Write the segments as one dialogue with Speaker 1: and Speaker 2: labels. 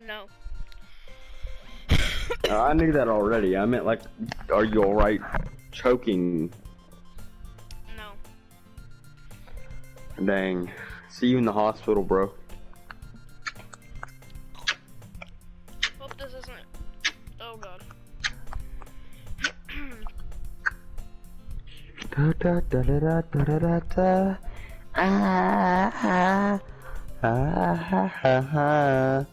Speaker 1: No.
Speaker 2: I knew that already. I meant like, are you alright choking?
Speaker 1: No.
Speaker 2: Dang. See you in the hospital, bro.
Speaker 1: Hope this isn't. Oh god.
Speaker 2: Da da da da da da da da. Ah ha ha ha.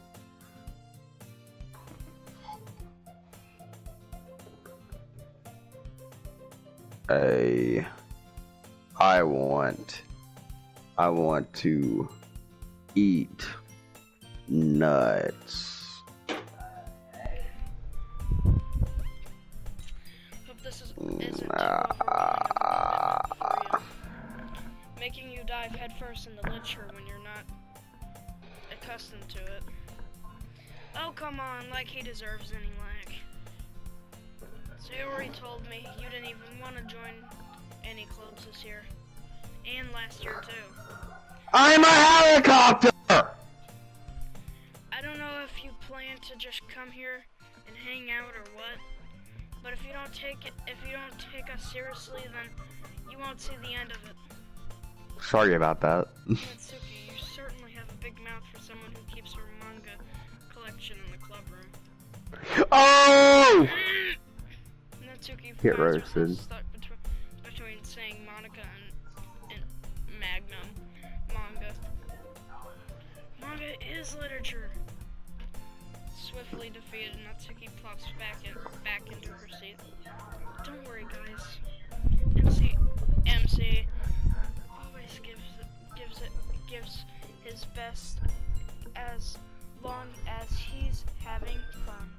Speaker 2: I want to eat nuts.
Speaker 1: Hope this isn't too overwhelming for you. Making you dive headfirst in the literature when you're not accustomed to it. Oh come on, like he deserves any lack. So you already told me you didn't even want to join any clubs this year. And last year too.
Speaker 2: I'm a helicopter!
Speaker 1: I don't know if you plan to just come here and hang out or what, but if you don't take us seriously, then you won't see the end of it.
Speaker 2: Sorry about that.
Speaker 1: Natsuki, you certainly have a big mouth for someone who keeps her manga collection in the club room.
Speaker 2: Oh!
Speaker 1: Natsuki
Speaker 2: Get
Speaker 1: finds herself
Speaker 2: roasted.
Speaker 1: stuck between saying Monica and Magnum manga. Manga is literature. Swiftly defeated, Natsuki plops back into her seat. Don't worry, guys. MC always gives his best as long as he's having fun.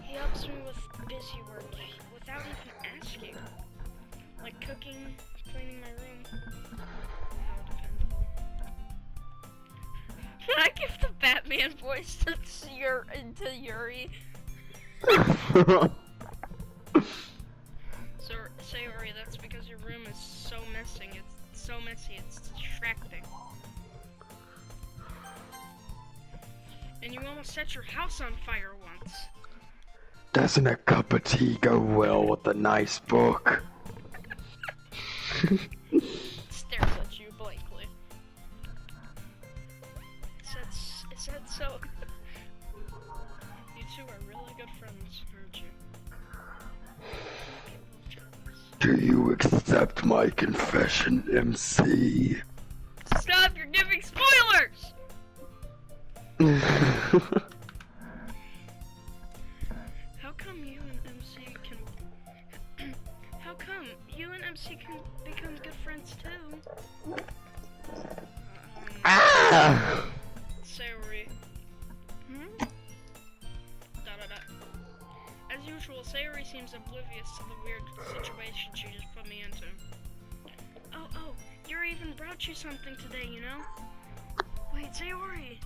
Speaker 1: He helps me with busy work without even asking, like cooking, cleaning my room. How dependable. Can I give the Batman voice to Yuri? Sayori, that's because your room is so messy. It's so messy. It's distracting. And you almost set your house on fire once.
Speaker 2: Doesn't a cup of tea go well with a nice book?
Speaker 1: Stares at you blankly. It said so. You two are really good friends, aren't you?
Speaker 2: Do you accept my confession, MC?
Speaker 1: Stop! You're giving spoilers! How come you and MC can become good friends too?
Speaker 2: Ah!
Speaker 1: Sayori. As usual, Sayori seems oblivious to the weird situation she just put me into. Oh, Yuri even brought you something today, you know? Wait, Sayori.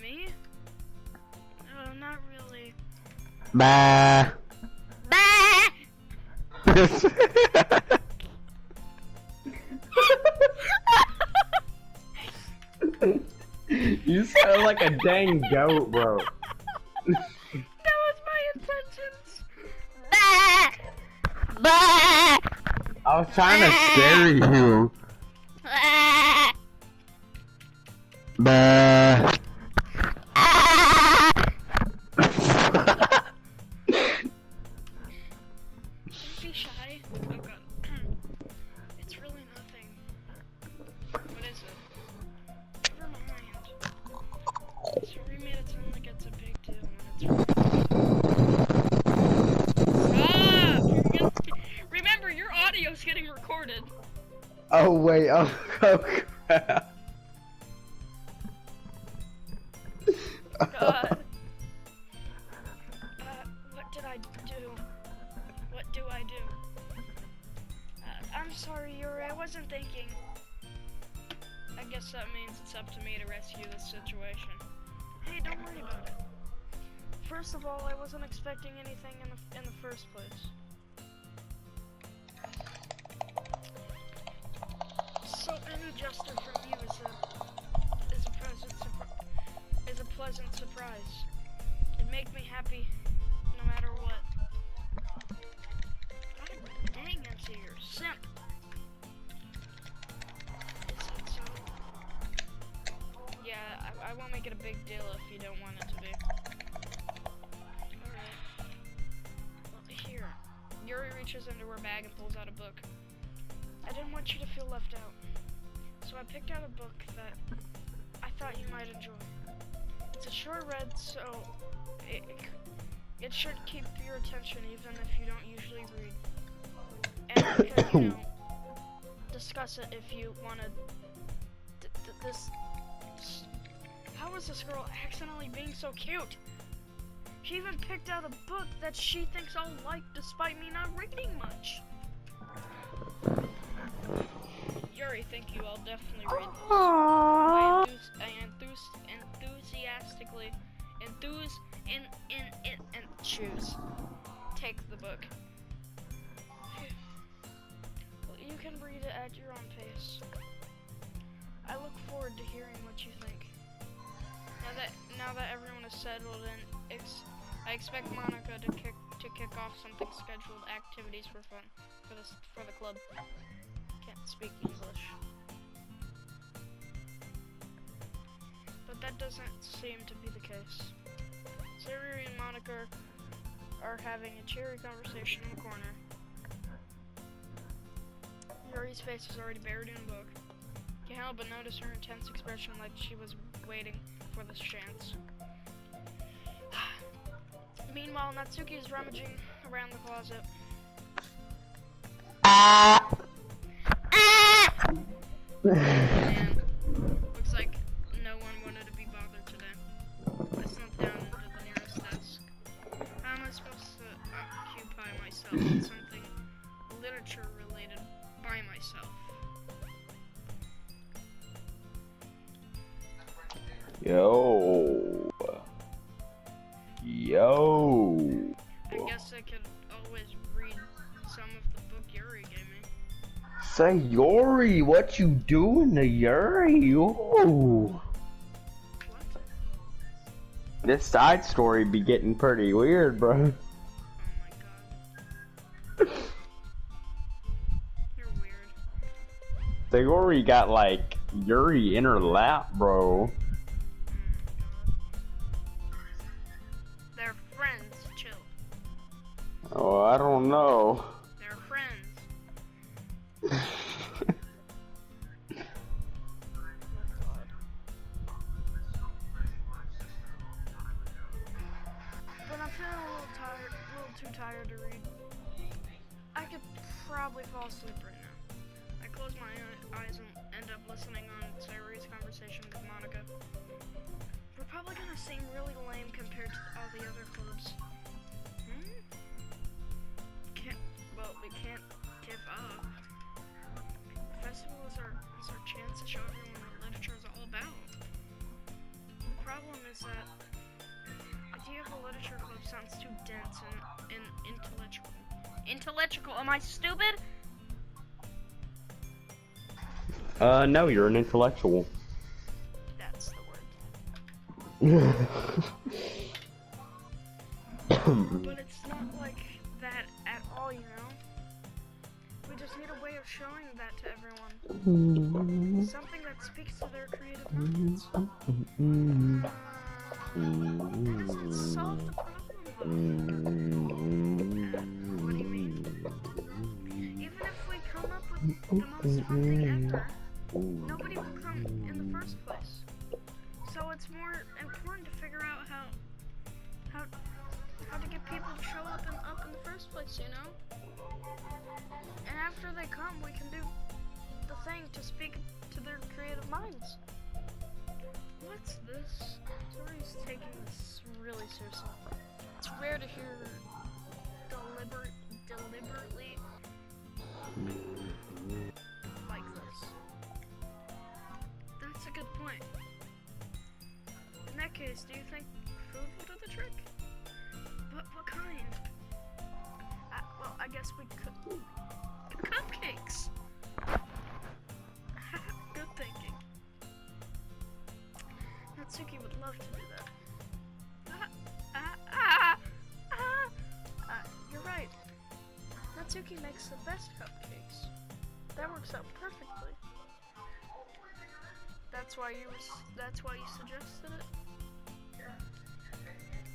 Speaker 1: Me? Oh, not really.
Speaker 2: Bah.
Speaker 1: Bah!
Speaker 2: You sound like a dang goat, bro.
Speaker 1: That was my intentions. Bah! Bah!
Speaker 2: I was trying to scare you.
Speaker 1: Ah!
Speaker 2: Bah.
Speaker 1: Ah! Don't be shy. Oh god. It's really nothing. What is it? Never mind. Sorry made it sound like it's a big deal when it's really... Stop! Remember, your audio's getting recorded.
Speaker 2: Oh wait, oh crap.
Speaker 1: God. What did I do? What do I do? I'm sorry, Yuri, I wasn't thinking. I guess that means it's up to me to rescue this situation. Hey, don't worry about it. First of all, I wasn't expecting anything in the first place. So any gesture from you is a present fries. It'd make me happy no matter what. God dang, MC, you're a simp. So, yeah, I won't make it a big deal if you don't want it to be. Alright. Well, here. Yuri reaches into her bag and pulls out a book. I didn't want you to feel left out, so I picked out a book that I thought you might enjoy. It's a short read, so it should keep your attention even if you don't usually read. And we could, you know, discuss it if you wanted. How is this girl accidentally being so cute? She even picked out a book that she thinks I'll like despite me not reading much. Yuri, thank you, I'll definitely read this. I enthusiastically choose. Take the book. Well, you can read it at your own pace. I look forward to hearing what you think. Now that everyone is settled in, I expect Monica to kick off something scheduled activities for fun for the club. Can't speak English. But that doesn't seem to be the case. Siri and Monica are having a cheery conversation in the corner. Yuri's face is already buried in a book. You can't help but notice her intense expression like she was waiting for this chance. Meanwhile, Natsuki is rummaging around the closet. Man, looks like no one wanted to be bothered today. I snuck down into the nearest desk. How am I supposed to occupy myself with something literature related by myself?
Speaker 2: Yo.
Speaker 1: I guess I could always read some of the book Yuri gave me.
Speaker 2: Say, Yuri, what you doing to Yuri? Ooh.
Speaker 1: What?
Speaker 2: This side story be getting pretty weird, bro.
Speaker 1: Oh my god. You're weird.
Speaker 2: The Yuri got like Yuri in her lap, bro.
Speaker 1: They're friends, chill.
Speaker 2: Oh, I don't know.
Speaker 1: They're friends. But I'm feeling a little too tired to read. I could probably fall asleep right now. I close my eyes and end up listening on Sayori's conversation with Monica. We're probably gonna seem really lame compared to all the other clubs. We can't give up. The festival is our chance to show everyone what literature is all about. The problem is that the idea of a literature club sounds too dense and intellectual. Intellectual? Am I stupid?
Speaker 2: No, you're an intellectual.
Speaker 1: That's the word. But it's not like that at all, you know? We just need a way of showing that to everyone. Something that speaks to their creative minds. Does it solve the problem, though? What do you mean? Even if we come up with the most fun thing ever, nobody will come in the first place. So it's more important to figure out how to get people to show up in the first place, you know? And after they come, we can do the thing to speak to their creative minds. What's this? Tori's taking this really seriously. It's rare to hear deliberately like this. That's a good point. In that case, do you think food will do the trick? But what kind? Well, I guess we could. Cupcakes! Good thinking. Natsuki would love to do that. Natsuki makes the best cupcakes. That works out perfectly. That's why you suggested it.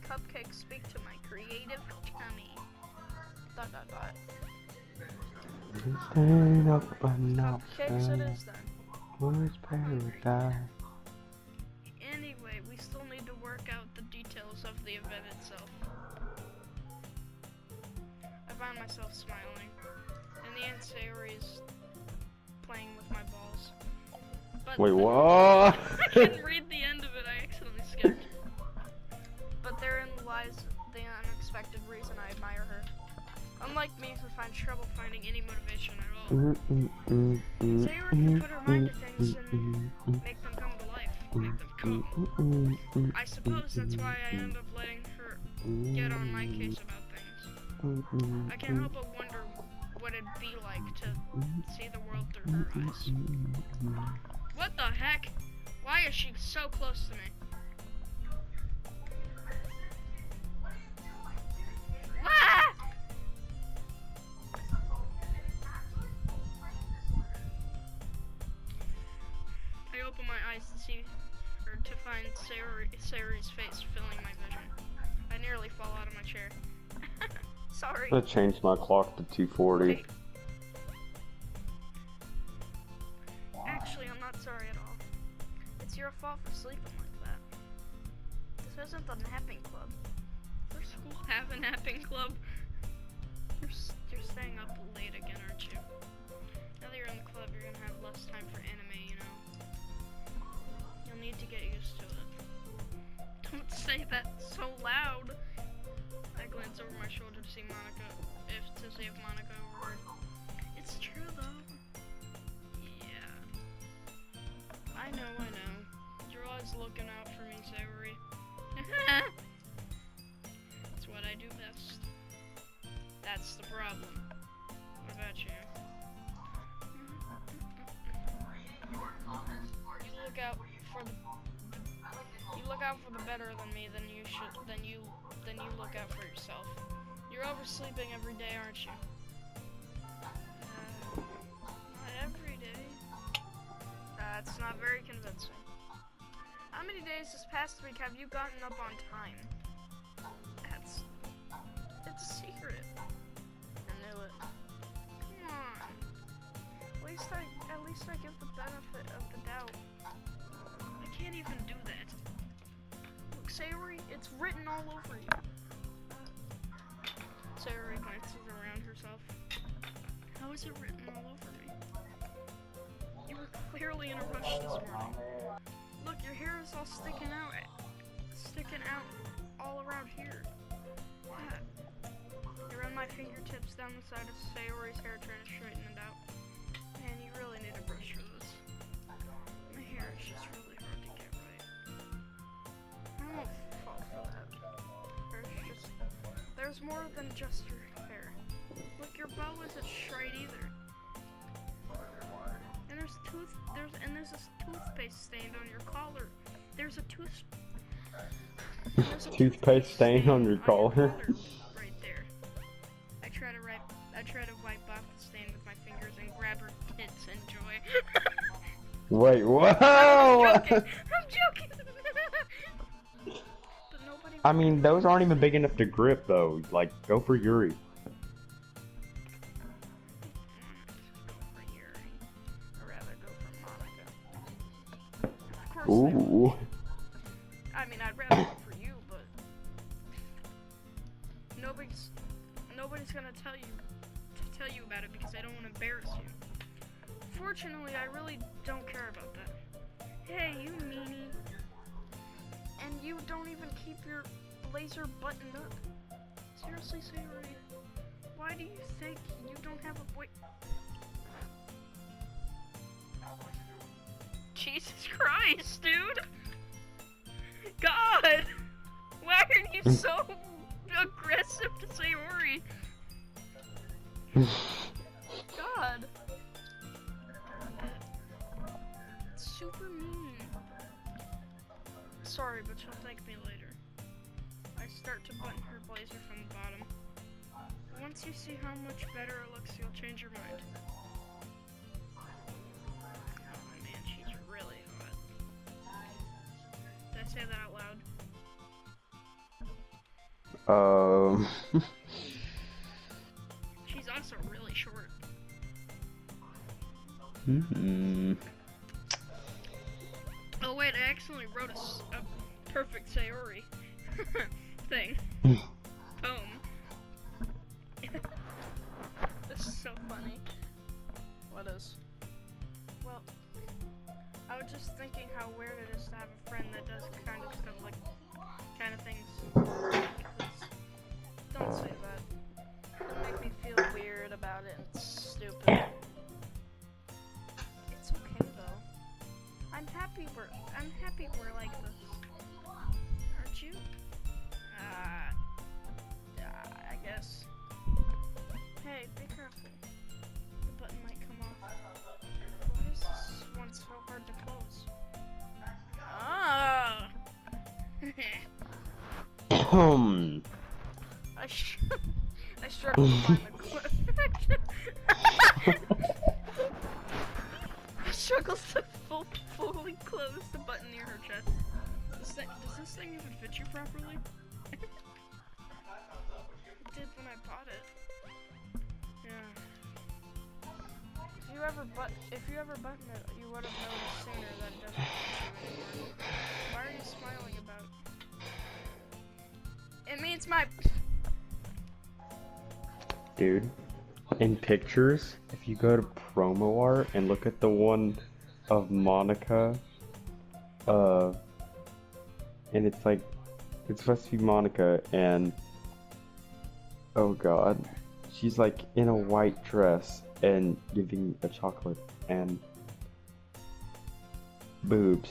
Speaker 1: Cupcakes speak to my creative tummy. ... Cupcakes it is then.
Speaker 2: Where's paradise?
Speaker 1: Anyway, we still need to work out the details of the event itself. I found myself smiling. In the end, Sayori is playing with my balls. But
Speaker 2: Wait, what?
Speaker 1: I couldn't read the end of it, I accidentally skipped. But therein lies the unexpected reason I admire her. Unlike me, who finds trouble finding any motivation at all. Sayori can put her mind to things and make them come to life. Make them come. I suppose that's why I end up letting her get on my case about things. I can't help but wonder what it'd be like to see the world through her eyes. What the heck? Why is she so close to me? Ah! I open my eyes to see, or to find Sayori's face filling my vision. I nearly fall out of my chair. Sorry.
Speaker 2: I'm gonna change my clock to 2:40.
Speaker 1: Wait. Actually, I'm not sorry at all. It's your fault for sleeping like that. This isn't the napping club. Does school have a napping club? You're staying up late again, aren't you? Now that you're in the club, you're gonna have less time for anime, you know. You'll need to get used to it. Don't say that so loud. I glance over my shoulder to see Monica, to see if Monica overheard. It's true though. Yeah. I know. You're always looking out for me, Sayori. That's what I do best. That's the problem. What about you? You look out for the better than me than you look out for yourself. You're oversleeping every day, aren't you? Not every day. That's not very convincing. How many days this past week have you gotten up on time? It's a secret. I knew it. Come on. At least I give the benefit of the doubt. I can't even do that. Look, Sayori, it's written all over you. Sayori glances around herself. How is it written all over me? You were clearly in a rush this morning. Look, your hair is all sticking out all around here. You run my fingertips down the side of Sayori's hair, trying to straighten it out. Man, you really need a brush for this. My hair is just really hard to get right. I won't fall for that. There's more than just your hair. Look, your bow isn't straight either. And there's this toothpaste stain on your collar. There's a
Speaker 2: Toothpaste stain on your collar.
Speaker 1: Right there. I try to wipe off the stain with my fingers and grab her tits in joy.
Speaker 2: Wait, whoa!
Speaker 1: I'm joking. But nobody.
Speaker 2: I mean, those aren't even big enough to grip, though. Like, go for Yuri. Ooh.
Speaker 1: I mean, I'd rather go for you, but nobody's gonna tell you about it because I don't want to embarrass you. Fortunately, I really don't care about that. Hey, you meanie. And you don't even keep your blazer buttoned up. Seriously, Sayori, why do you think you don't have a boy? Jesus Christ, dude! God! Why are you so aggressive to Sayori? God! It's super mean. Sorry, but she'll thank me later. I start to button her blazer from the bottom. Once you see how much better it looks, you'll change your mind. Oh man, she's really hot. Did I say that out loud? She's also really short. Oh wait, I accidentally wrote a perfect Sayori thing. Poem. This is so funny. What is? Well, I was just thinking how weird it is to have a friend that does kind of stuff like, kind of things like this. Don't say that. It'll make me feel weird about it and it's stupid. It's okay though. I'm happy we're like this. Aren't you? I guess. Hey, be careful. The button might come off. Why is this one so hard to close? Ah! I struggle to find the I struggle to fully close the button near her chest. Does this thing even fit you properly? It did when I bought it. Yeah. If you ever button it, you would have noticed sooner that it doesn't fit you anymore. Why are you smiling about? It means my...
Speaker 2: Dude, in pictures, if you go to promo art and look at the one of Monica, and it's like, it's supposed to be Monica, and oh god, she's like in a white dress and giving a chocolate and boobs.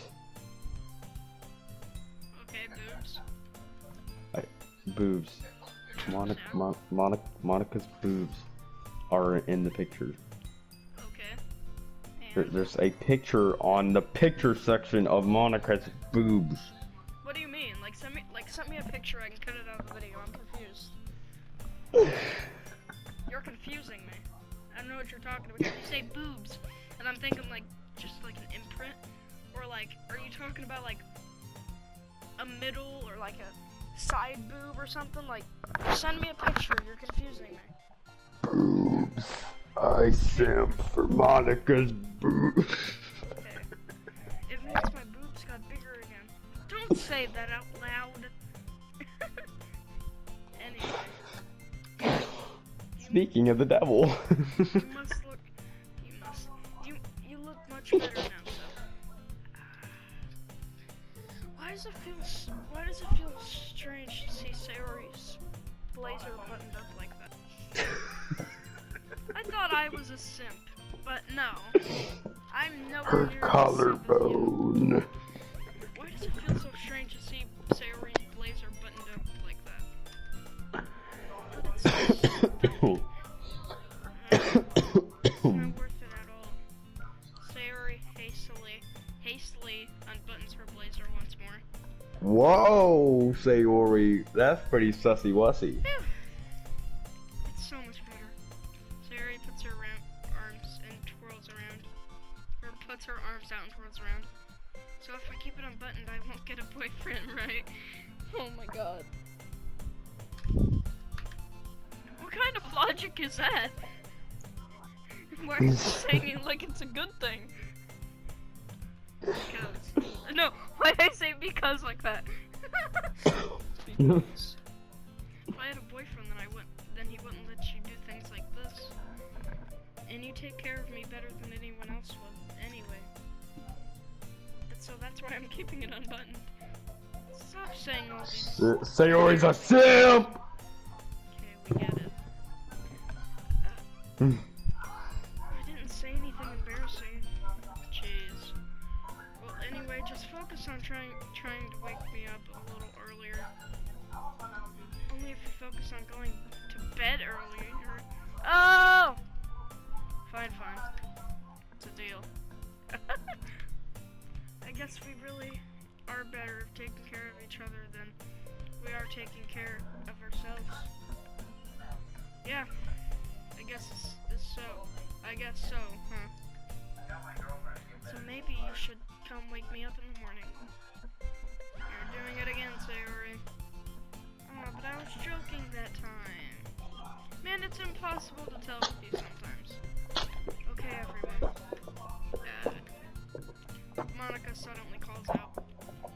Speaker 1: Okay, boobs.
Speaker 2: Boobs. Monica's boobs are in the picture.
Speaker 1: Okay. And
Speaker 2: There's a picture on the picture section of Monica's boobs.
Speaker 1: what do you mean? Send me a picture. I can cut it out of the video. I'm confused. You're confusing me. I don't know what you're talking about. You say boobs, and I'm thinking just like an imprint, or are you talking about a middle or a side boob or something? Send me a picture. You're confusing me.
Speaker 2: Boobs. I simp for Monica's boobs.
Speaker 1: Okay. It means my boobs got bigger again. Don't say that out loud. Anyway.
Speaker 2: Speaking of the devil.
Speaker 1: You look much better now, so. Why does it feel strange to see Sayori's blazer buttoned up like that? I thought I was a simp, but no. I'm nowhere
Speaker 2: Her
Speaker 1: near
Speaker 2: collarbone.
Speaker 1: Why does it feel so strange to see Sayori's blazer buttoned up like that? But it's not worth it at all. Sayori hastily unbuttons her blazer once more.
Speaker 2: Whoa, Sayori, that's pretty sussy-wussy.
Speaker 1: Phew. It's so much better. Sayori puts her arms and twirls around. Or puts her arms out and twirls around. So if I keep it unbuttoned, I won't get a boyfriend, right? Oh my god. What kind of logic is that? Why are you saying it like it's a good thing? Because. No, why did I say because like that? Because. If I had a boyfriend, then he wouldn't let you do things like this. And you take care of me better than anyone else would, anyway. And so that's why I'm keeping it unbuttoned. Stop saying all these.
Speaker 2: Sayori's a simp!
Speaker 1: Okay, we get it. I didn't say anything embarrassing. Jeez. Well, anyway, just focus on trying to wake me up a little earlier. Only if you focus on going to bed earlier. Oh! Fine. It's a deal. I guess we really are better at taking care of each other than we are taking care of ourselves. Yeah, I guess it's so. I guess so, huh? So maybe you should come wake me up in the morning. You're doing it again, Sayori. Oh, but I was joking that time. Man, it's impossible to tell with you sometimes. Okay, everyone. Monica suddenly calls out.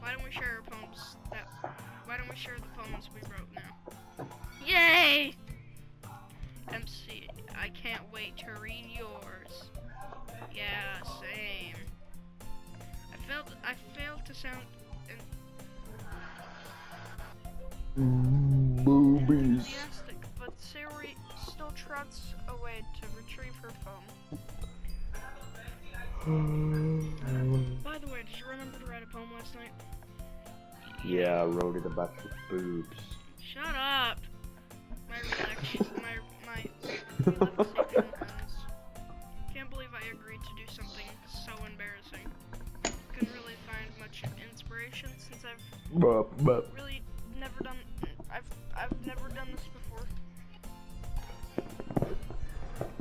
Speaker 1: Why don't we share our poems why don't we share the poems we wrote now? Yay! MC, I can't wait to read yours. Yeah, same. I failed to sound enthusiastic, but Sayori still trots away to retrieve her phone. By the way, did you remember to write a poem last night?
Speaker 2: Yeah, I wrote it about your boobs.
Speaker 1: Shut up! My relaxation ends. Can't believe I agreed to do something so embarrassing. Couldn't really find much inspiration since I've really never done. I've never done this before.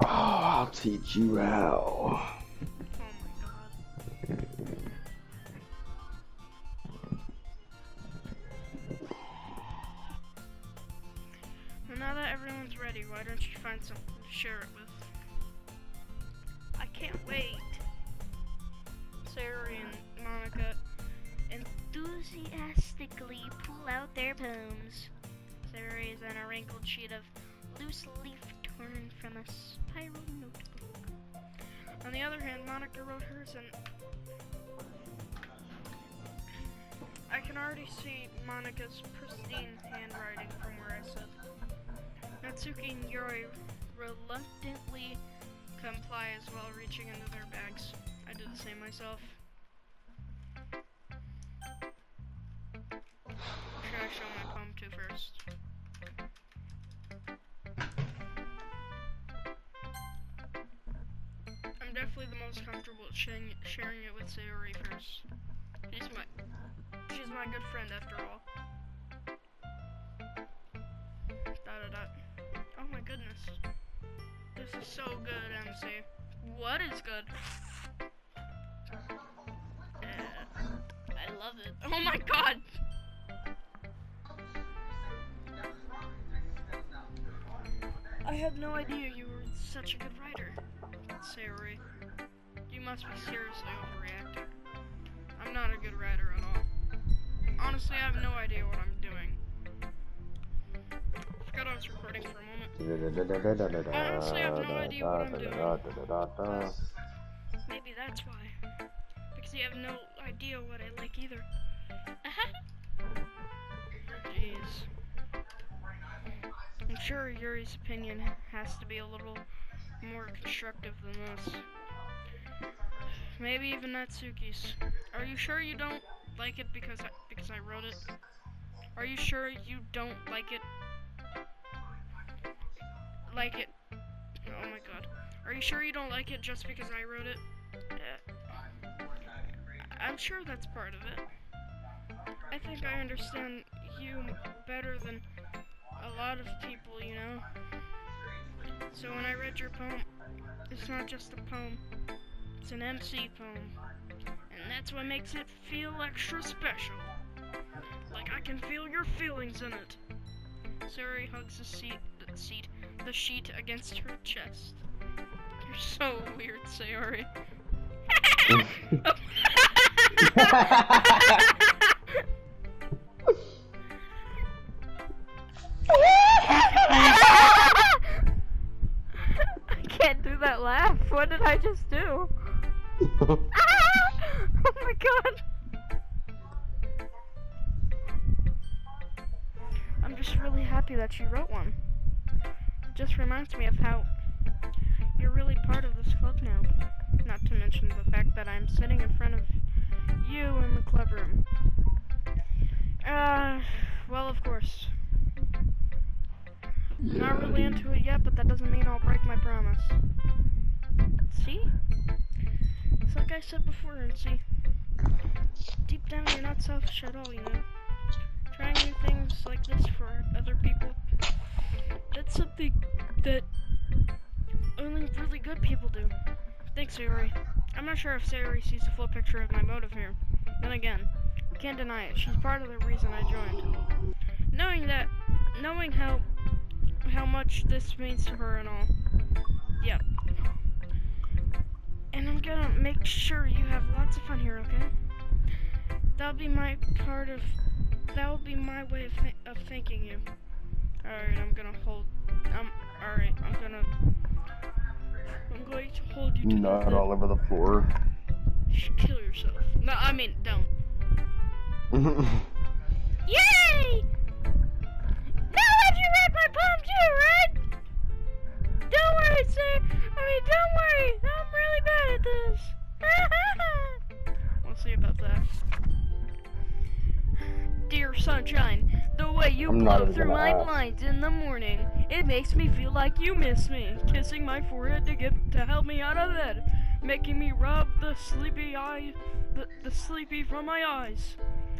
Speaker 2: Oh, I'll teach you how.
Speaker 1: Oh my god. Well, now that everyone's ready, why don't you find something to share it with? I can't wait. Sayori and Monica enthusiastically pull out their poems. Sayori is on a wrinkled sheet of loose leaf torn from a spiral notebook. On the other hand, Monica wrote hers, and I can already see Monica's pristine handwriting from where I sit. Natsuki and Yuri reluctantly comply as well, reaching into their bags. I did the same myself. Should I show my poem to first? I'm definitely the most comfortable at sharing it with Sayori first. She's my good friend after all. Oh my goodness. This is so good, MC. What is good? I love it. Oh my god! I had no idea you were such a good writer, Sayori. You must be seriously overreacting. I'm not a good writer at all. Honestly, I have no idea what I'm doing. Forgot I was recording for a moment. Honestly, I have no idea what I'm doing. Maybe that's why. Because you have no idea what I like either. Jeez. I'm sure Yuri's opinion has to be a little more constructive than this. Maybe even Natsuki's. Are you sure you don't like it because I wrote it? Are you sure you don't like it? Oh my god. Are you sure you don't like it just because I wrote it? I'm sure that's part of it. I think I understand you better than a lot of people, you know? So when I read your poem, it's not just a poem, it's an MC poem. And that's what makes it feel extra special. Like I can feel your feelings in it. Sayori hugs the sheet against her chest. You're so weird, Sayori. I can't do that laugh. What did I just do? Oh my god. I'm just really happy that you wrote one. It just reminds me of how you're really part of this club now. Not to mention the fact that I'm sitting in front of you in the club room. Well, of course. Not really into it yet, but that doesn't mean I'll break my promise. See? It's like I said before, and see, deep down you're not selfish at all, you know? Trying new things like this for other people, that's something that only really good people do. Thanks, Yuri. I'm not sure if Sayuri sees the full picture of my motive here. Then again, can't deny it. She's part of the reason I joined. Knowing how much this means to her and all. Yep. And I'm gonna make sure you have lots of fun here, okay? That'll be my way of thanking you. Alright, I'm going to hold you to
Speaker 2: Not all over the floor.
Speaker 1: Kill yourself. No, I mean, don't. Yay! Now let you read my poem too, right? Don't worry, don't worry. I'm really bad at this. We'll see about that. Dear sunshine, the way you blow through my blinds in the morning, it makes me feel like you miss me. Kissing my forehead to help me out of bed, making me rub the sleepy from my eyes.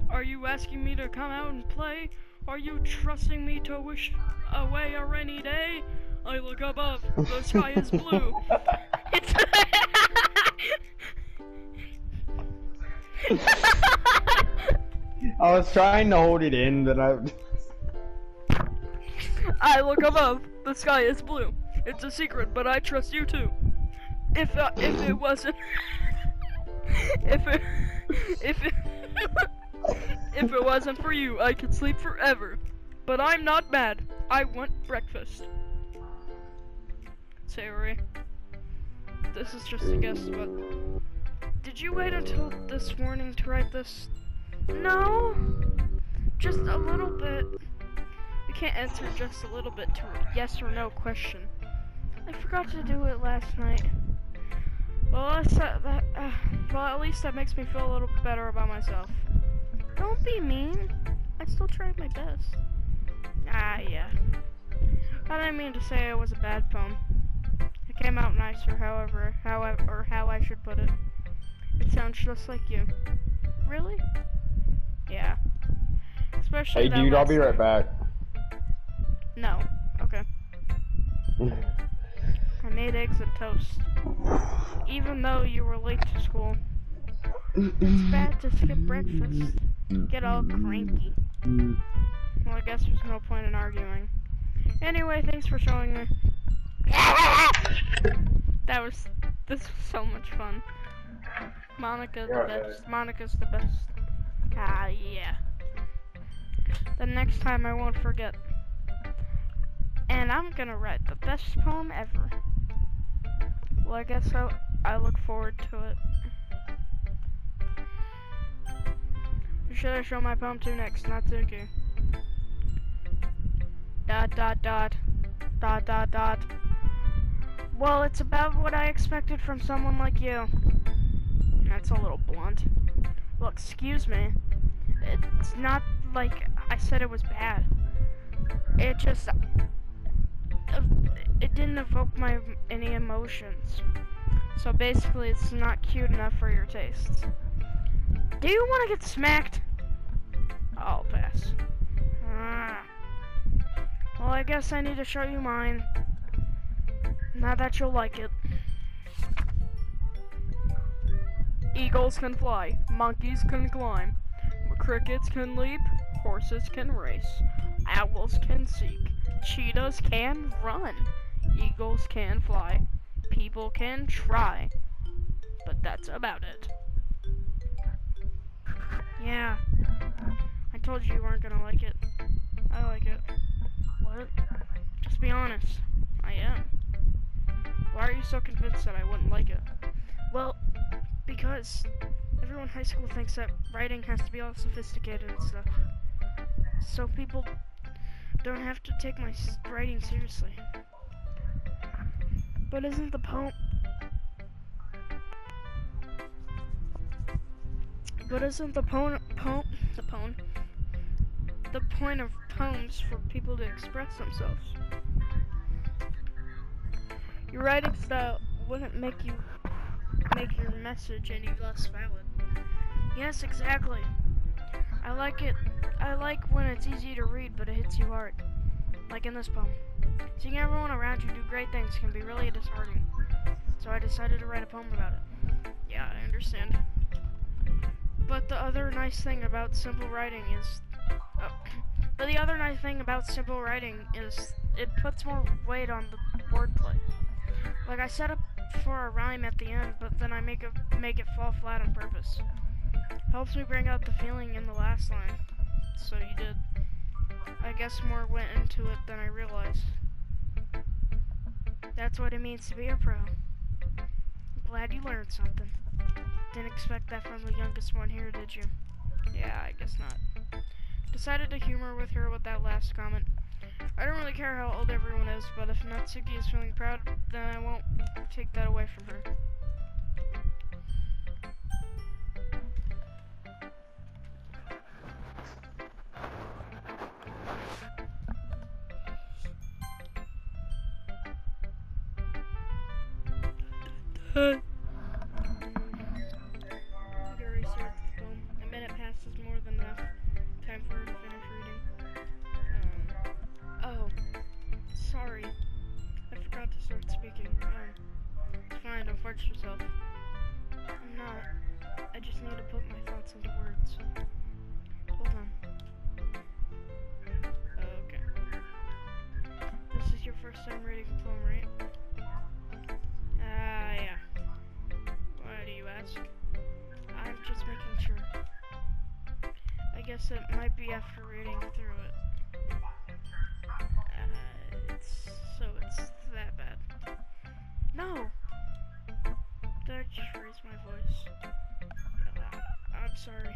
Speaker 1: Are you asking me to come out and play? Are you trusting me to wish away a rainy day? I look above, the sky is blue. It's
Speaker 2: I was trying to hold it in, then
Speaker 1: I look above, the sky is blue. It's a secret, but I trust you too. If it wasn't, if it wasn't for you, I could sleep forever. But I'm not mad. I want breakfast. Sayuri, this is just a guess, but did you wait until this morning to write this? No, just a little bit. We can't answer just a little bit to a yes or no question. I forgot to do it last night. Well, at least that makes me feel a little better about myself. Don't be mean. I still tried my best. Yeah. I didn't mean to say it was a bad poem. It came out nicer, how I should put it. It sounds just like you. Really? Yeah. Especially
Speaker 2: hey dude, I'll be right back.
Speaker 1: No. Okay. I made eggs and toast. Even though you were late to school. It's bad to skip breakfast. Get all cranky. Well, I guess there's no point in arguing. Anyway, thanks for showing me. This was so much fun. Monica's the best. Monica's the best. Yeah. The next time I won't forget. And I'm gonna write the best poem ever. Well, I guess I look forward to it. Who should I show my poem to next? Natsuki. ... Well, it's about what I expected from someone like you. That's a little blunt. Well, excuse me. It's not like I said it was bad. It just... it didn't evoke any emotions. So basically, it's not cute enough for your tastes. Do you want to get smacked? I'll pass. Well, I guess I need to show you mine. Not that you'll like it. Eagles can fly, monkeys can climb, crickets can leap, horses can race, owls can seek, cheetahs can run, eagles can fly, people can try, but that's about it. Yeah, I told you weren't gonna like it. I like it. What? Just be honest. I am. Why are you so convinced that I wouldn't like it? Well, because everyone in high school thinks that writing has to be all sophisticated and stuff. So people don't have to take my writing seriously. But isn't the point of poems for people to express themselves? Your writing style wouldn't make your message any less valid. Yes, exactly. I like when it's easy to read, but it hits you hard. Like in this poem. Seeing everyone around you do great things can be really disheartening. So I decided to write a poem about it. Yeah, I understand. But the other nice thing about simple writing is... it puts more weight on the wordplay. Like I set up for a rhyme at the end, but then I make it fall flat on purpose. Helps me bring out the feeling in the last line. So you did. I guess more went into it than I realized. That's what it means to be a pro. Glad you learned something. Didn't expect that from the youngest one here, did you? Yeah, I guess not. Decided to humor with her with that last comment. I don't really care how old everyone is, but if Natsuki is feeling proud, then I won't take that away from her. Yuri started the poem. A minute passes more than enough time for her to finish reading. Oh, sorry. I forgot to start speaking. It's fine, don't force yourself. I'm not. I just need to put my thoughts into words. Hold on. Okay. This is your first time reading a poem, right? Yeah. Why do you ask? I'm just making sure. I guess it might be after reading through it. It's that bad. No! Did I just raise my voice? I'm sorry.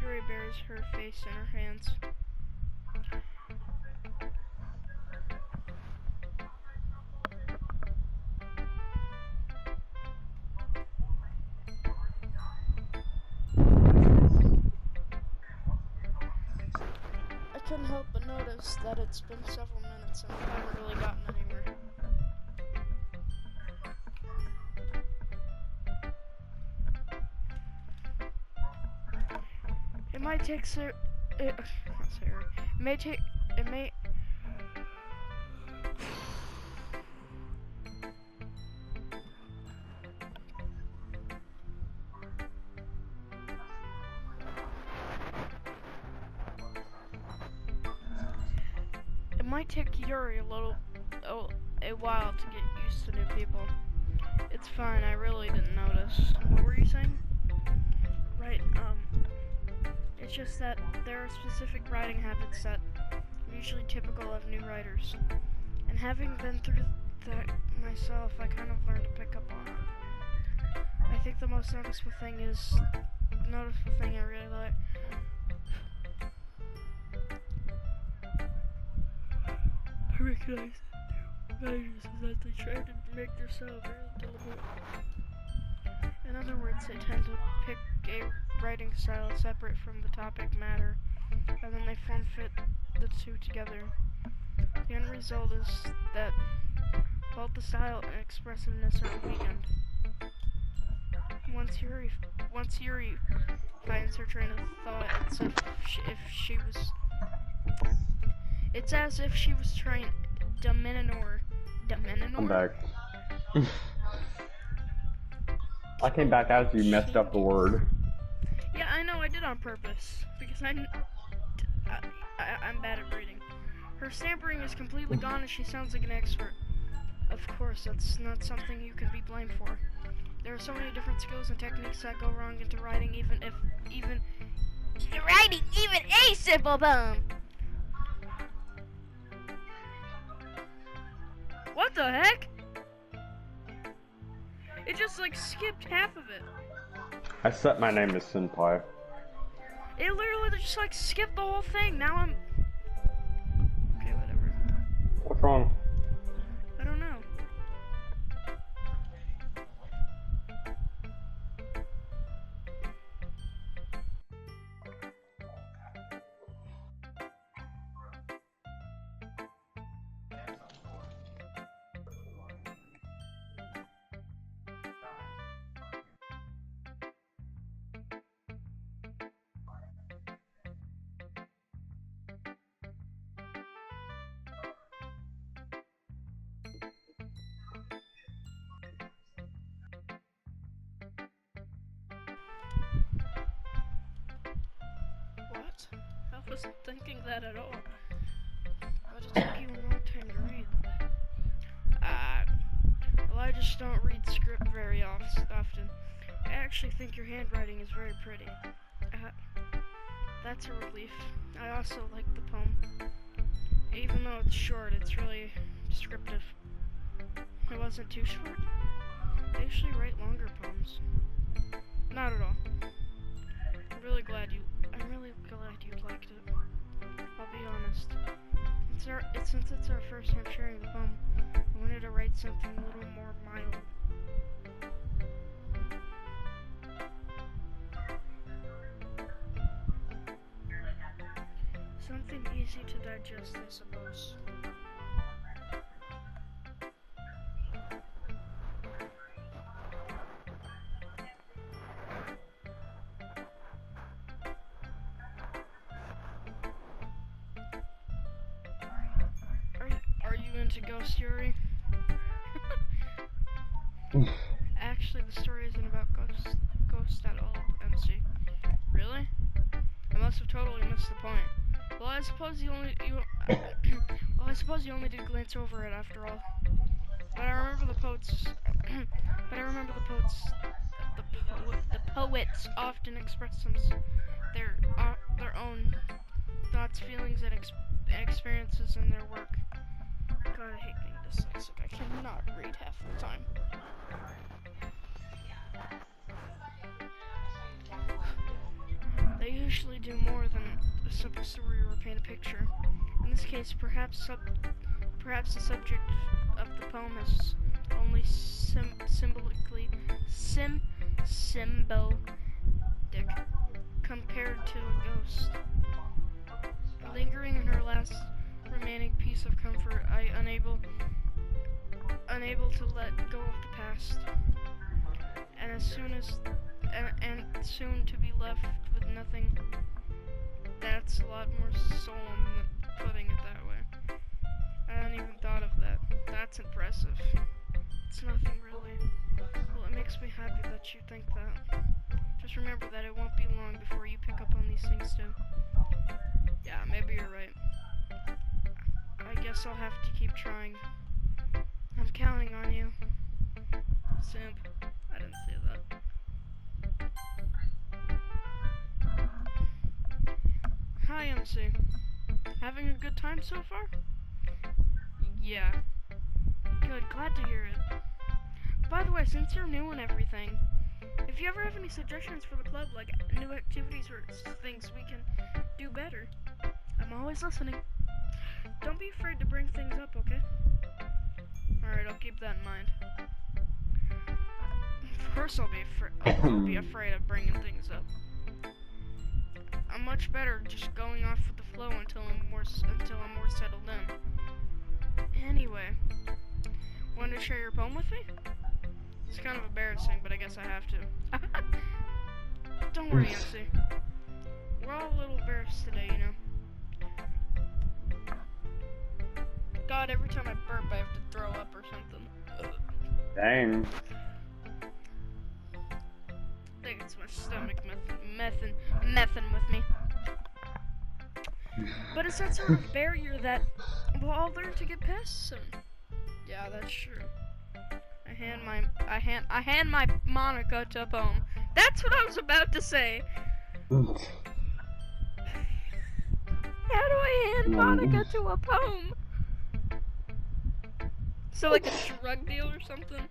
Speaker 1: Yuri bears her face in her hands. I couldn't help but notice that it's been several minutes and we haven't really gotten anywhere. It might take it might take Yuri a while to get used to new people. It's fine, I really didn't notice. What were you saying? Right, it's just that there are specific writing habits that are usually typical of new writers. And having been through that myself, I kind of learned to pick up on it. I think the most noticeable thing I really like. I recognize writers is that they try to make their style very deliberate. In other words, they tend to pick a writing style separate from the topic matter, and then they form fit the two together. The end result is that both the style and expressiveness are weakened. Once Yuri finds her train of thought, it's as if she was trying Dominor.
Speaker 2: I'm back. I came back after you messed up the word.
Speaker 1: Yeah, I know, I did on purpose. Because I'm bad at reading. Her stammering is completely gone and she sounds like an expert. Of course, that's not something you can be blamed for. There are so many different skills and techniques that go wrong into writing even a simple poem. What the heck? It just like skipped half of it.
Speaker 2: I set my name as Senpai.
Speaker 1: It literally just like skipped the whole thing. Now I'm... Okay, whatever.
Speaker 2: What's wrong?
Speaker 1: I don't know. What? I wasn't thinking that at all. But it took you a long time to read. Well, I just don't read script very often. I actually think your handwriting is very pretty. That's a relief. I also like the poem. Even though it's short, it's really descriptive. It wasn't too short. I usually write longer poems. Not at all. I'm really glad you liked it. I'll be honest. Since it's our first time sharing the poem, I wanted to write something a little more mild. Something easy to digest, I suppose. Are you into Ghost Yuri? Actually, the story isn't about ghosts at all, MC. Really? I must have totally missed the point. Well, I suppose you only did glance over it after all. But I remember the poets. The poets often express their own thoughts, feelings, and experiences in their work. God, I hate being dyslexic. I cannot read half the time. They usually do more than a simple story or paint a picture. In this case, perhaps the subject of the poem is only symbolic compared to a ghost. Lingering in her last remaining piece of comfort, unable to let go of the past, and soon to be left with nothing. That's a lot more solemn than putting it that way. I hadn't even thought of that. That's impressive. It's nothing really. Well, it makes me happy that you think that. Just remember that it won't be long before you pick up on these things too. Yeah, maybe you're right. I guess I'll have to keep trying. I'm counting on you. Simp. I didn't say that. Hi, MC. Having a good time so far? Yeah. Good, glad to hear it. By the way, since you're new and everything, if you ever have any suggestions for the club, like new activities or things we can do better, I'm always listening. Don't be afraid to bring things up, okay? Alright, I'll keep that in mind. Of course I'll be afraid of bringing things up. I'm much better just going off with the flow until I'm more settled in. Anyway, want to share your poem with me? It's kind of embarrassing, but I guess I have to. Don't worry, MC. We're all a little embarrassed today, you know. God, every time I burp, I have to throw up or something.
Speaker 2: Dang.
Speaker 1: I think it's my stomach messing with me. But it's that sort of barrier that we'll all learn to get past soon. Yeah, that's true. I hand my Monica to a poem. That's what I was about to say. How do I hand Monica to a poem? So like a drug deal or something?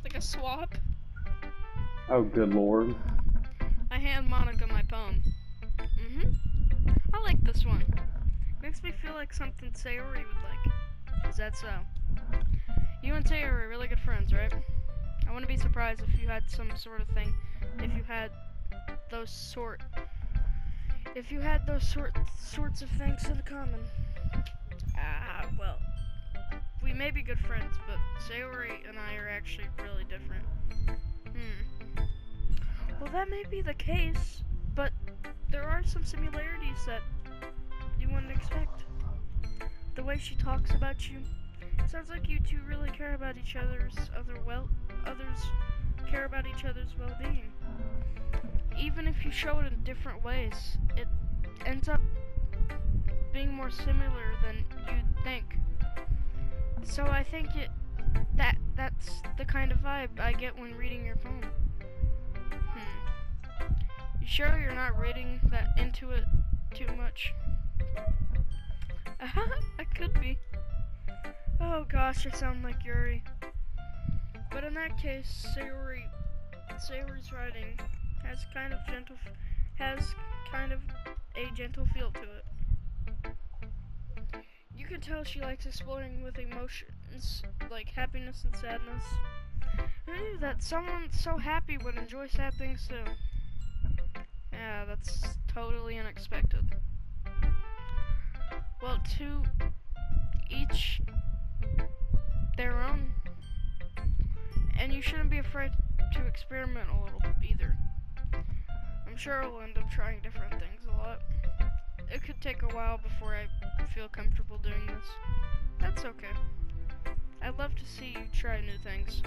Speaker 1: Like a swap?
Speaker 2: Oh, good lord.
Speaker 1: I hand Monica my poem. I like this one. Makes me feel like something Sayori would like. Is that so? You and Sayori are really good friends, right? I wouldn't be surprised if you had some sort of thing. If you had those sorts of things in common. Well, we may be good friends, but Sayori and I are actually really different. Well, that may be the case, but there are some similarities that you wouldn't expect. The way she talks about you, sounds like you two really care about each others care about each other's well-being. Even if you show it in different ways, it ends up being more similar than you'd think. So I think that's the kind of vibe I get when reading your poem. You sure you're not reading that into it too much? I could be. Oh gosh, I sound like Yuri. But in that case, Sayori's writing has kind of a gentle feel to it. You can tell she likes exploring with emotions like happiness and sadness. Who knew that someone so happy would enjoy sad things too? Yeah, that's totally unexpected. Well, to each their own. And you shouldn't be afraid to experiment a little either. I'm sure I'll end up trying different things a lot. It could take a while before I feel comfortable doing this. That's okay. I'd love to see you try new things.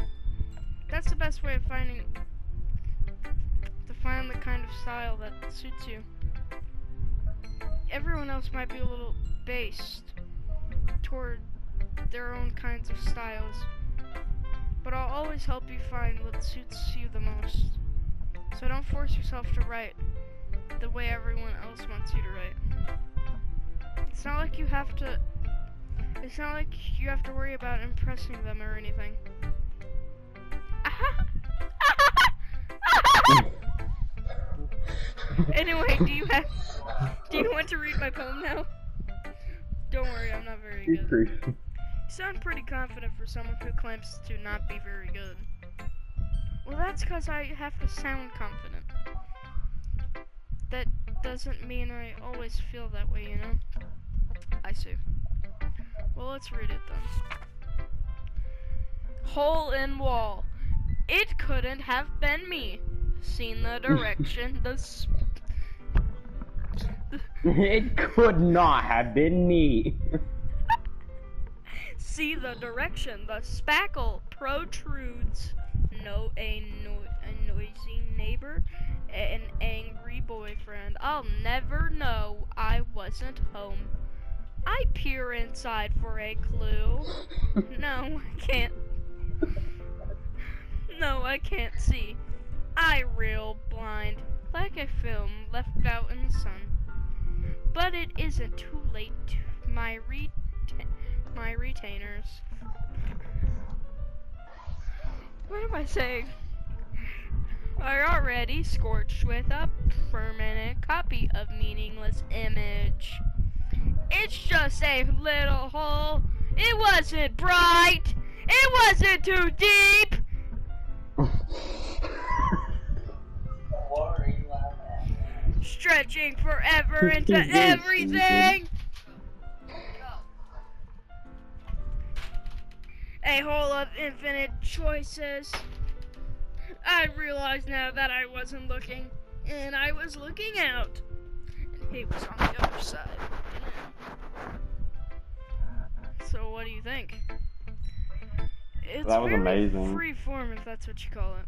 Speaker 1: That's the best way of find the kind of style that suits you. Everyone else might be a little based toward their own kinds of styles, but I'll always help you find what suits you the most. So don't force yourself to write the way everyone else wants you to write. It's not like you have to worry about impressing them or anything. Anyway, do you want to read my poem now? Don't worry, I'm not very good. You sound pretty confident for someone who claims to not be very good. Well, that's because I have to sound confident. That doesn't mean I always feel that way, you know? I see. Well, let's read it then. Hole in wall. It couldn't have been me. Seen the direction,
Speaker 2: It could not have been me.
Speaker 1: See the direction, the spackle protrudes. No, a noisy neighbor, an angry boyfriend. I'll never know I wasn't home. I peer inside for a clue. No, I can't. No, I can't see. I reel blind, like a film left out in the sun. But it isn't too late. My retainers. What am I saying? Are already scorched with a permanent copy of meaningless image. It's just a little hole. It wasn't bright. It wasn't too deep.
Speaker 3: What are you laughing at?
Speaker 1: Stretching forever into everything. A hole of infinite choices. I realize now that I wasn't looking, and I was looking out, and he was on the other side. So what do you think? It's
Speaker 2: That was
Speaker 1: very
Speaker 2: amazing.
Speaker 1: free form, if that's what you call it.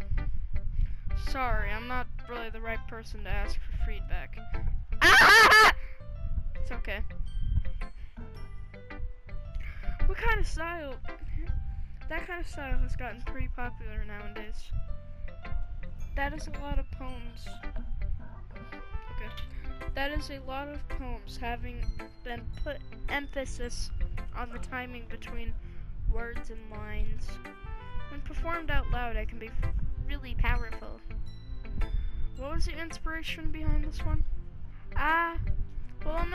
Speaker 1: Sorry, I'm not really the right person to ask for feedback. Ah! It's okay. What kind of style? That kind of style has gotten pretty popular nowadays. That is a lot of poems. Okay. That is a lot of poems having been put emphasis on the timing between words and lines. When performed out loud, it can be really powerful. What was the inspiration behind this one? Well, I'm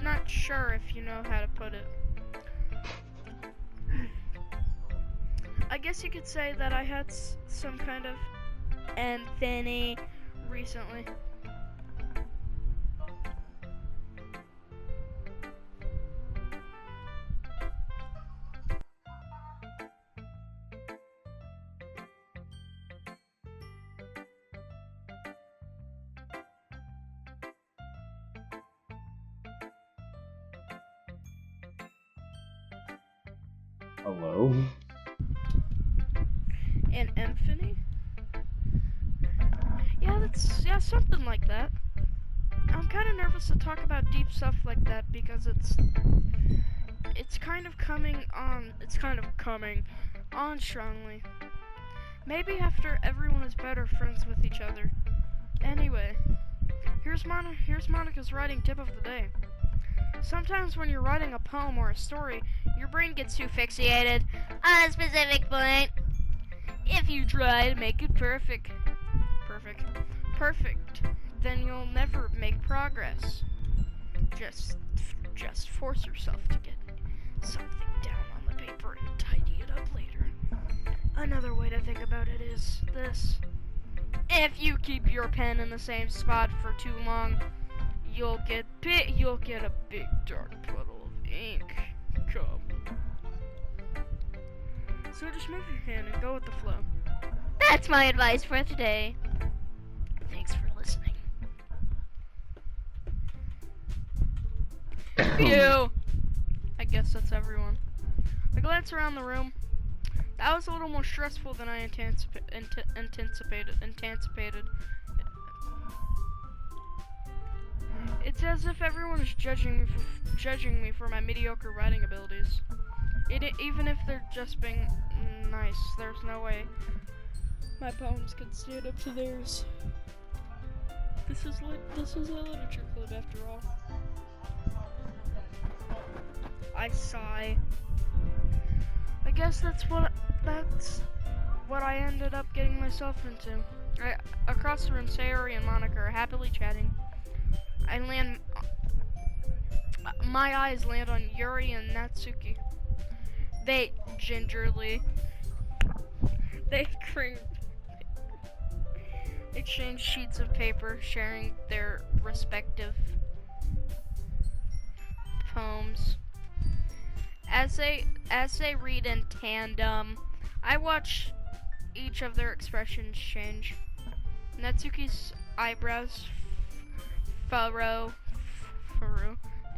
Speaker 1: not sure if you know how to put it. I guess you could say that I had some kind of epiphany recently.
Speaker 2: Hello?
Speaker 1: An epiphany? Yeah, something like that. I'm kind of nervous to talk about deep stuff like that because it's kind of coming on strongly. Maybe after everyone is better friends with each other. Anyway, here's Monica's writing tip of the day. Sometimes when you're writing a poem or a story, your brain gets too fixated on a specific point. If you try to make it perfect, then you'll never make progress. Just force yourself to get something down on the paper and tidy it up later. Another way to think about it is this. If you keep your pen in the same spot for too long, you'll get a big dark puddle of ink. Come. So just move your hand and go with the flow. That's my advice for today. Thanks for listening. Phew! I guess that's everyone. I glance around the room. That was a little more stressful than I anticipated. It's as if everyone is judging me for my mediocre writing abilities. Even if they're just being nice, there's no way my poems can stand up to theirs. This is a literature club after all. I sigh. I guess that's what I ended up getting myself into. Across the room, Sayori and Monica are happily chatting. My eyes land on Yuri and Natsuki. They exchange sheets of paper, sharing their respective poems. As they read in tandem, I watch each of their expressions change. Natsuki's eyebrows furrow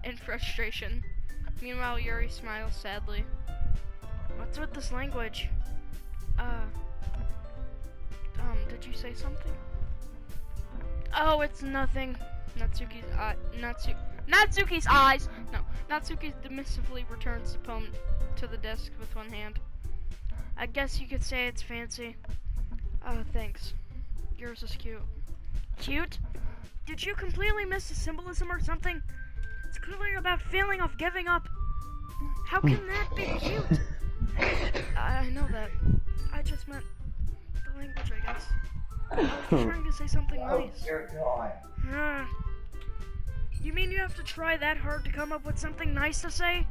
Speaker 1: in frustration. Meanwhile, Yuri smiles sadly. What's with this language? Did you say something? Oh, it's nothing. Natsuki's eyes. No, Natsuki dismissively returns the poem to the desk with one hand. I guess you could say it's fancy. Thanks. Yours is cute. Cute? Did you completely miss the symbolism or something? It's clearly about feeling of giving up. How can that be cute? I know that. I just meant the language, I guess. I was just trying to say something nice. You mean you have to try that hard to come up with something nice to say?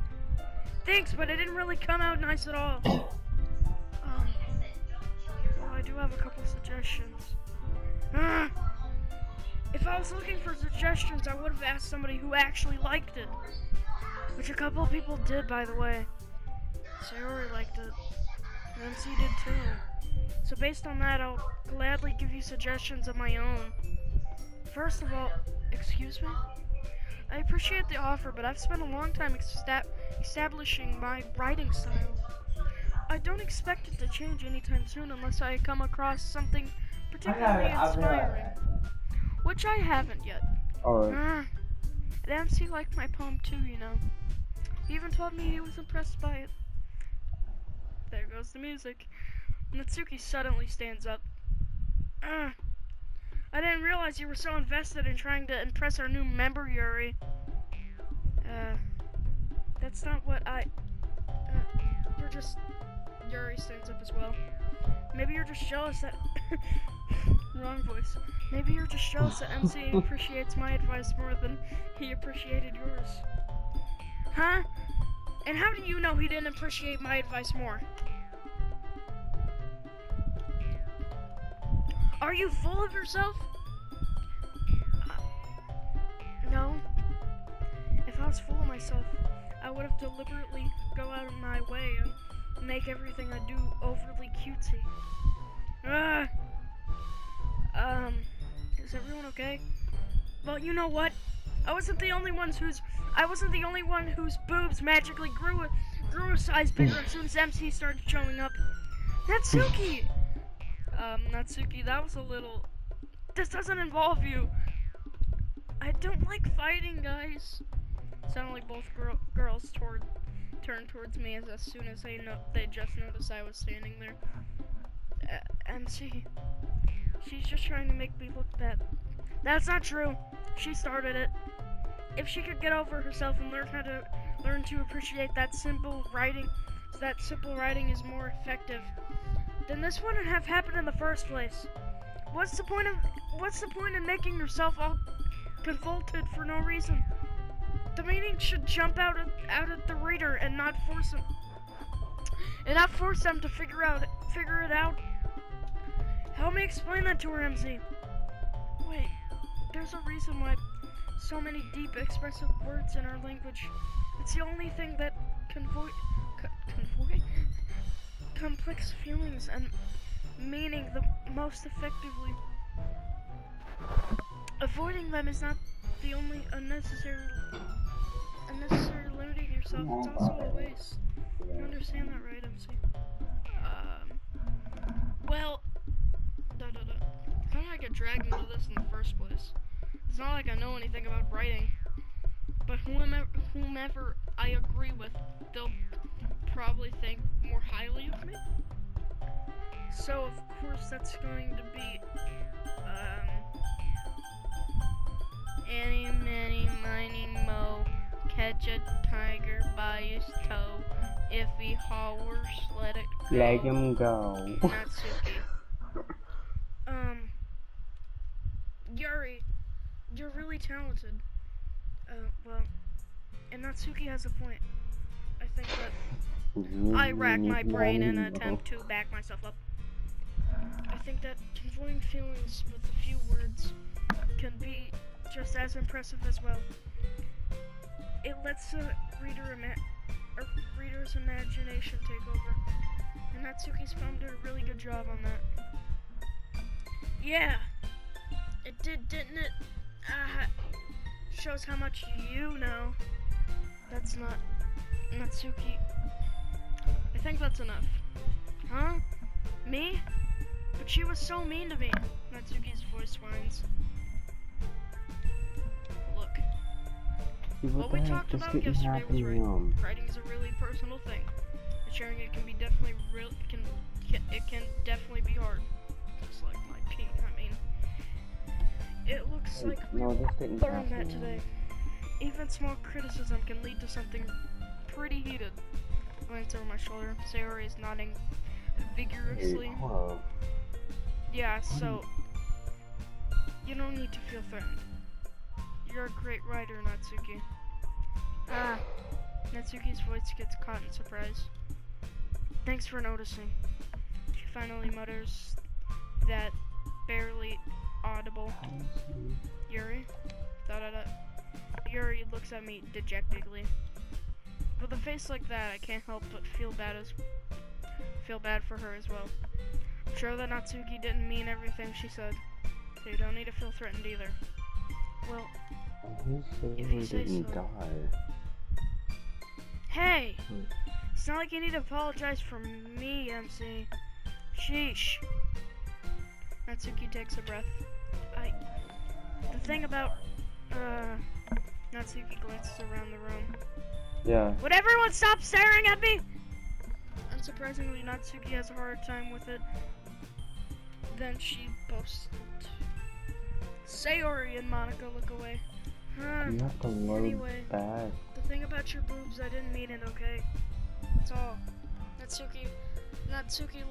Speaker 1: Thanks, but it didn't really come out nice at all. Well, I do have a couple suggestions. If I was looking for suggestions, I would have asked somebody who actually liked it. Which a couple of people did, by the way. Sayori liked it. And MC did too. So based on that, I'll gladly give you suggestions of my own. First of all, excuse me? I appreciate the offer, but I've spent a long time establishing my writing style. I don't expect it to change anytime soon unless I come across something particularly inspiring. Which I haven't yet.
Speaker 2: Alright.
Speaker 1: And MC liked my poem too, you know. He even told me he was impressed by it. There goes the music. Natsuki suddenly stands up. I didn't realize you were so invested in trying to impress our new member, Yuri. That's not what you're just... Yuri stands up as well. Maybe you're just jealous that... Wrong voice. Maybe you're just jealous that MC appreciates my advice more than he appreciated yours. Huh? And how do you know he didn't appreciate my advice more? Are you full of yourself? No. If I was full of myself, I would have deliberately go out of my way and make everything I do overly cutesy. Is everyone okay? Well, you know what? I wasn't the only one whose boobs magically grew a size bigger as soon as MC started showing up. Natsuki! Natsuki, that was a little... This doesn't involve you. I don't like fighting, guys. Sounded like both girls turned towards me as soon as they just noticed I was standing there. MC, she's just trying to make me look bad. That's not true. She started it. If she could get over herself and learn to appreciate that simple writing is more effective, then this wouldn't have happened in the first place. What's the point in making yourself all convoluted for no reason? The meaning should jump out at the reader and not force them to figure it out. Help me explain that to her, MC. Wait, there's a reason why so many deep, expressive words in our language. It's the only thing that complex feelings and meaning the most effectively. Avoiding them is not the only unnecessary limiting yourself. It's also a waste. You understand that, right, MC? Well, how did I get dragged into this in the first place? It's not like I know anything about writing, but whomever I agree with, they'll probably think more highly of me. So of course that's going to be, any, many, miny, mo, catch a tiger by his toe. If he hollers, let it go.
Speaker 2: Let him go.
Speaker 1: Natsuki. Yuri, you're really talented. Well, and Natsuki has a point. I think that I rack my brain in an attempt to back myself up. I think that conveying feelings with a few words can be just as impressive as well. It lets the reader's imagination take over, and Natsuki's film did a really good job on that. Yeah, it did, didn't it? Shows how much you know. That's not Natsuki. I think that's enough. Huh? Me? But she was so mean to me. Natsuki's voice whines. Look. What we talked about yesterday was right. Writing is a really personal thing. And sharing it can be definitely it can definitely be hard. Just like my pee. I mean, it looks like we learned that today. Even small criticism can lead to something pretty heated. I glance over my shoulder. Sayori is nodding vigorously.
Speaker 2: Hey, hello.
Speaker 1: Yeah, so you don't need to feel threatened. You're a great writer, Natsuki. Natsuki's voice gets caught in surprise. Thanks for noticing. She finally mutters that barely audible. Yuri? Yuri looks at me dejectedly. With a face like that, I can't help but feel bad for her as well. I'm sure that Natsuki didn't mean everything she said, so you don't need to feel threatened either. Well, if you say so. Hey! It's not like you need to apologize for me, MC. Sheesh. Natsuki takes a breath. The thing about, Natsuki glances around the room.
Speaker 2: Yeah.
Speaker 1: Would everyone stop staring at me? Unsurprisingly, Natsuki has a hard time with it. Then she boasts. Sayori and Monika look away.
Speaker 2: You have to load
Speaker 1: anyway,
Speaker 2: back.
Speaker 1: The thing about your boobs, I didn't mean it, okay? That's all. Natsuki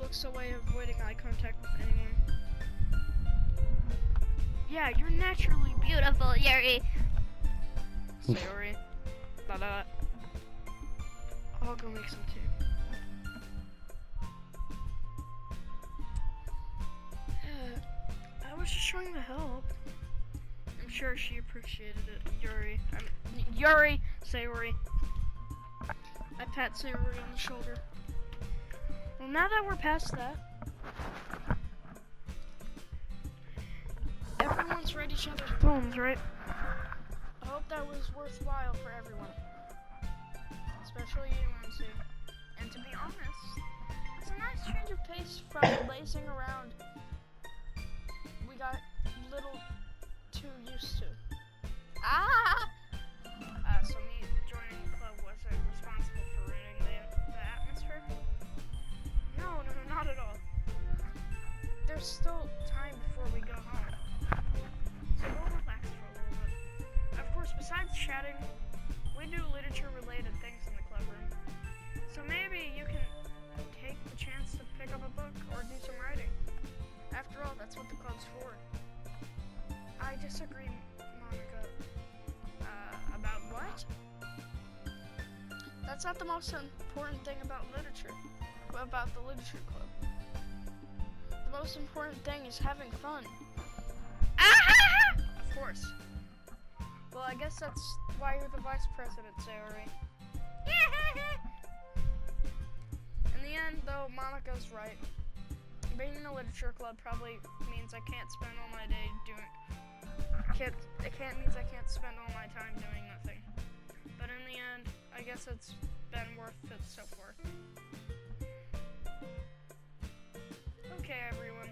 Speaker 1: looks away, avoiding eye contact with anyone. Yeah, you're naturally beautiful, Yuri. Sayori. La. I'll go make some tea. I was just trying to help. I'm sure she appreciated it, Yuri. Sayori. I pat Sayori on the shoulder. Well, now that we're past that, everyone's read each other's poems, right? I hope that was worthwhile for everyone. Especially you, MC. And to be honest, it's a nice change of pace from lazing around we got a little too used to. So me joining the club wasn't responsible for ruining the atmosphere? No, not at all. There's still time before we go home. So go relax for a little bit. Of course, besides chatting, we do literature-related things in the club room. So maybe you can take the chance to pick up a book or do some writing. After all, that's what the club's for. I disagree, Monica. About what? That's not the most important thing about literature. About the literature club. The most important thing is having fun. Of course. Well, I guess that's why you're the vice president, Sayori. In the end, though, Monica's right. Being in a literature club probably means I can't spend all my day doing. Means I can't spend all my time doing nothing. But in the end, I guess it's been worth it so far. Okay, everyone.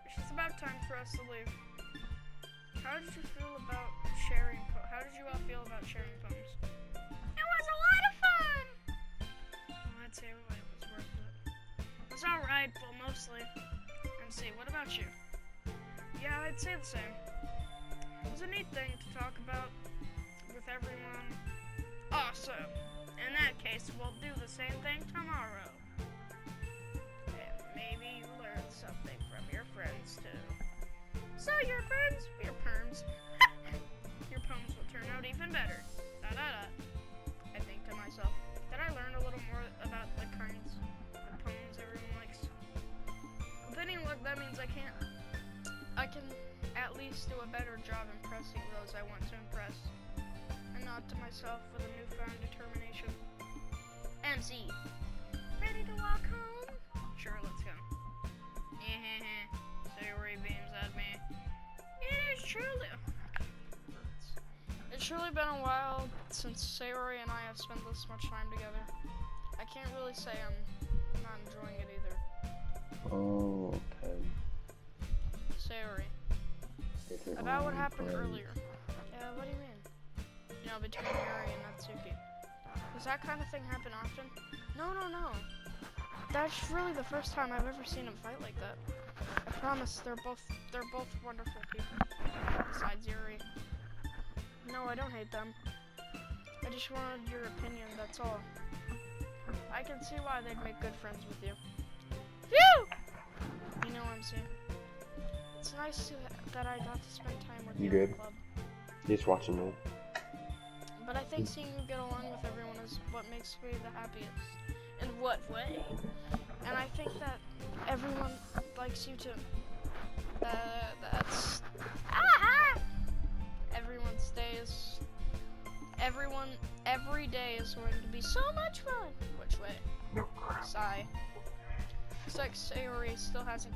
Speaker 1: It's just about time for us to leave. How did you feel about sharing? How did you all feel about sharing poems? It was a lot of fun. Well, I'd say it was worth it. It was all right, well, mostly. MC, what about you? Yeah, I'd say the same. It was a neat thing to talk about with everyone. Awesome. In that case, we'll do the same thing tomorrow. And maybe you learned something from your friends too. So your poems will turn out even better. Da da da. I think to myself, did I learn a little more about the kinds of poems everyone likes? With any luck, that means I can at least do a better job impressing those I want to impress, and not to myself with a newfound determination. MC, ready to walk home? Sure, let's go. Sayori beams at me. It's truly been a while since Sayori and I have spent this much time together. I can't really say I'm not enjoying it either.
Speaker 2: Oh, okay.
Speaker 1: Sayori. About what happened earlier. Yeah, what do you mean? You know, between Yuri and Natsuki. Does that kind of thing happen often? No. That's really the first time I've ever seen them fight like that. I promise, they're both wonderful people. Besides Yuri. No, I don't hate them. I just wanted your opinion, that's all. I can see why they'd make good friends with you. Phew! You know what I'm saying? It's nice that I got to spend time with you in the club.
Speaker 2: Just watching that.
Speaker 1: But I think seeing you get along with everyone is what makes me the happiest. In what way? And I think that everyone likes you too. That's... Every day is going to be so much fun. Which way? Sigh. It's like Sayori still hasn't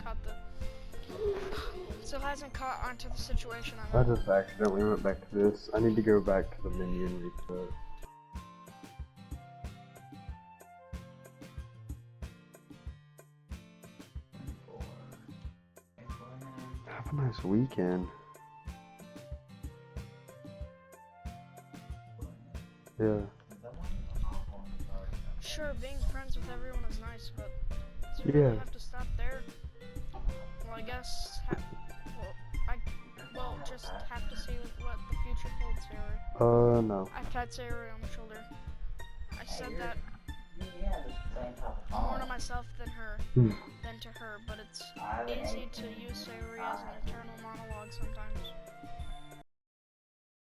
Speaker 1: caught onto the situation I'm
Speaker 2: I
Speaker 1: in.
Speaker 2: just accidentally went back to this. I need to go back to the menu and reset. Have a nice weekend. Yeah.
Speaker 1: Sure, being friends with everyone is nice, but do you
Speaker 2: Yeah.
Speaker 1: really have to stop there? Well, I guess, just have to see what the future holds, Sayori.
Speaker 2: No.
Speaker 1: I pat Sayori on the shoulder. I said that more to myself than to her, but it's easy to use Sayori as an internal monologue sometimes.